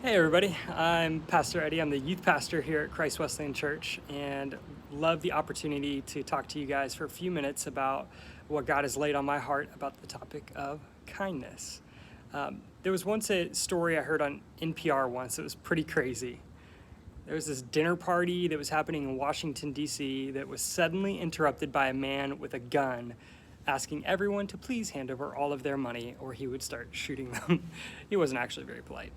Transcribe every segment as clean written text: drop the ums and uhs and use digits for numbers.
Hey everybody, I'm Pastor Eddie. I'm the youth pastor here at Christ Wesleyan Church and love the opportunity to talk to you guys for a few minutes about what God has laid on my heart about the topic of kindness. There was once a story I heard on NPR once that was pretty crazy. There was this dinner party that was happening in Washington, D.C. that was suddenly interrupted by a man with a gun asking everyone to please hand over all of their money or he would start shooting them. He wasn't actually very polite.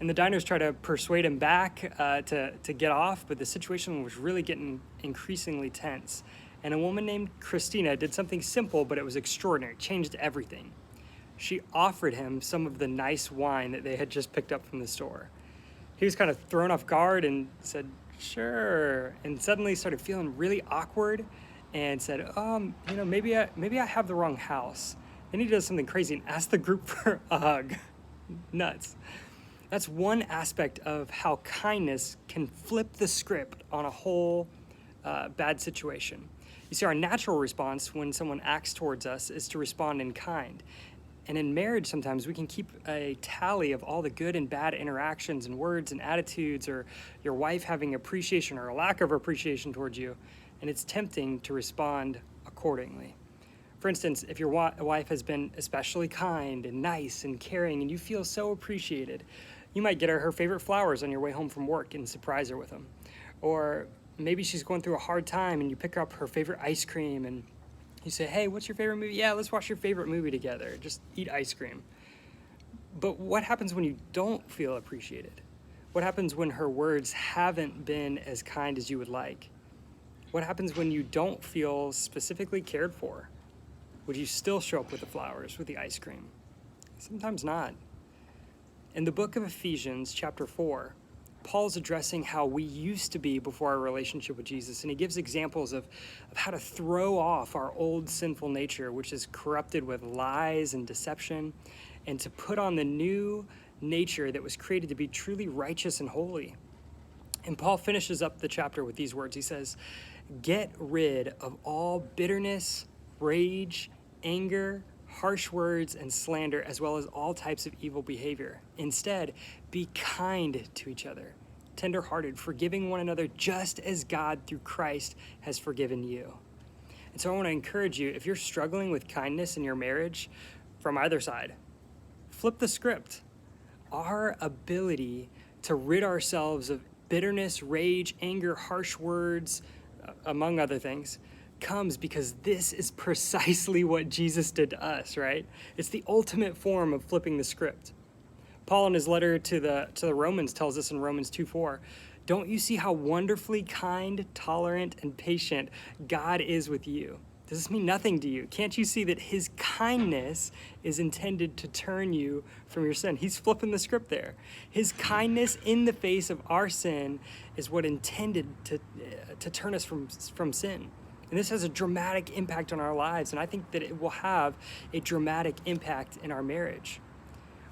And the diners try to persuade him back to get off, but the situation was really getting increasingly tense. And a woman named Christina did something simple, but it was extraordinary. It changed everything. She offered him some of the nice wine that they had just picked up from the store. He was kind of thrown off guard and said, "Sure," and suddenly started feeling really awkward and said, maybe I have the wrong house." Then he does something crazy and asks the group for a hug. Nuts. That's one aspect of how kindness can flip the script on a whole bad situation. You see, our natural response when someone acts towards us is to respond in kind. And in marriage, sometimes we can keep a tally of all the good and bad interactions and words and attitudes, or your wife having appreciation or a lack of appreciation towards you, and it's tempting to respond accordingly. For instance, if your wife has been especially kind and nice and caring and you feel so appreciated, you might get her favorite flowers on your way home from work and surprise her with them. Or maybe she's going through a hard time and you pick up her favorite ice cream and you say, "Hey, what's your favorite movie?" "Yeah, let's watch your favorite movie together. Just eat ice cream." But what happens when you don't feel appreciated? What happens when her words haven't been as kind as you would like? What happens when you don't feel specifically cared for? Would you still show up with the flowers, with the ice cream? Sometimes not. In the book of Ephesians, chapter 4, Paul's addressing how we used to be before our relationship with Jesus, and he gives examples of how to throw off our old sinful nature, which is corrupted with lies and deception, and to put on the new nature that was created to be truly righteous and holy. And Paul finishes up the chapter with these words. He says, "Get rid of all bitterness, rage, anger, harsh words, and slander, as well as all types of evil behavior. Instead, be kind to each other, tender-hearted, forgiving one another just as God through Christ has forgiven you." And so I want to encourage you, if you're struggling with kindness in your marriage from either side, flip the script. Our ability to rid ourselves of bitterness, rage, anger, harsh words, among other things, comes because this is precisely what Jesus did to us, right? It's the ultimate form of flipping the script. Paul in his letter to the Romans tells us in Romans 2:4, "Don't you see how wonderfully kind, tolerant, and patient God is with you? Does this mean nothing to you? Can't you see that his kindness is intended to turn you from your sin?" He's flipping the script there. His kindness in the face of our sin is what intended to turn us from sin. And this has a dramatic impact on our lives, and I think that it will have a dramatic impact in our marriage.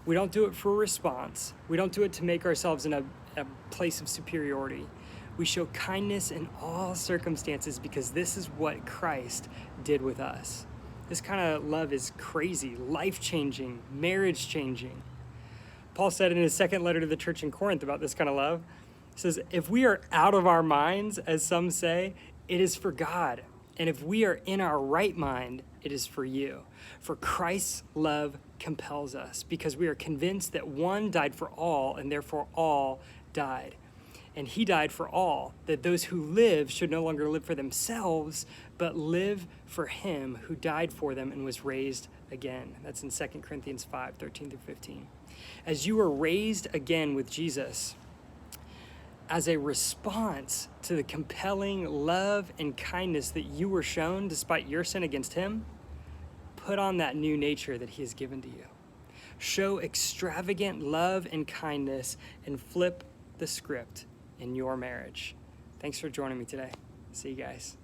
We don't do it for a response. We don't do it to make ourselves in a place of superiority. We show kindness in all circumstances because this is what Christ did with us. This kind of love is crazy, life-changing, marriage-changing. Paul said in his second letter to the church in Corinth about this kind of love, he says, "If we are out of our minds, as some say, it is for God. And if we are in our right mind, it is for you. For Christ's love compels us, because we are convinced that one died for all, and therefore all died. And he died for all, that those who live should no longer live for themselves, but live for him who died for them and was raised again." That's in 2 Corinthians 5:13-15. As you were raised again with Jesus, as a response to the compelling love and kindness that you were shown despite your sin against him, put on that new nature that he has given to you. Show extravagant love and kindness and flip the script in your marriage. Thanks for joining me today. See you guys.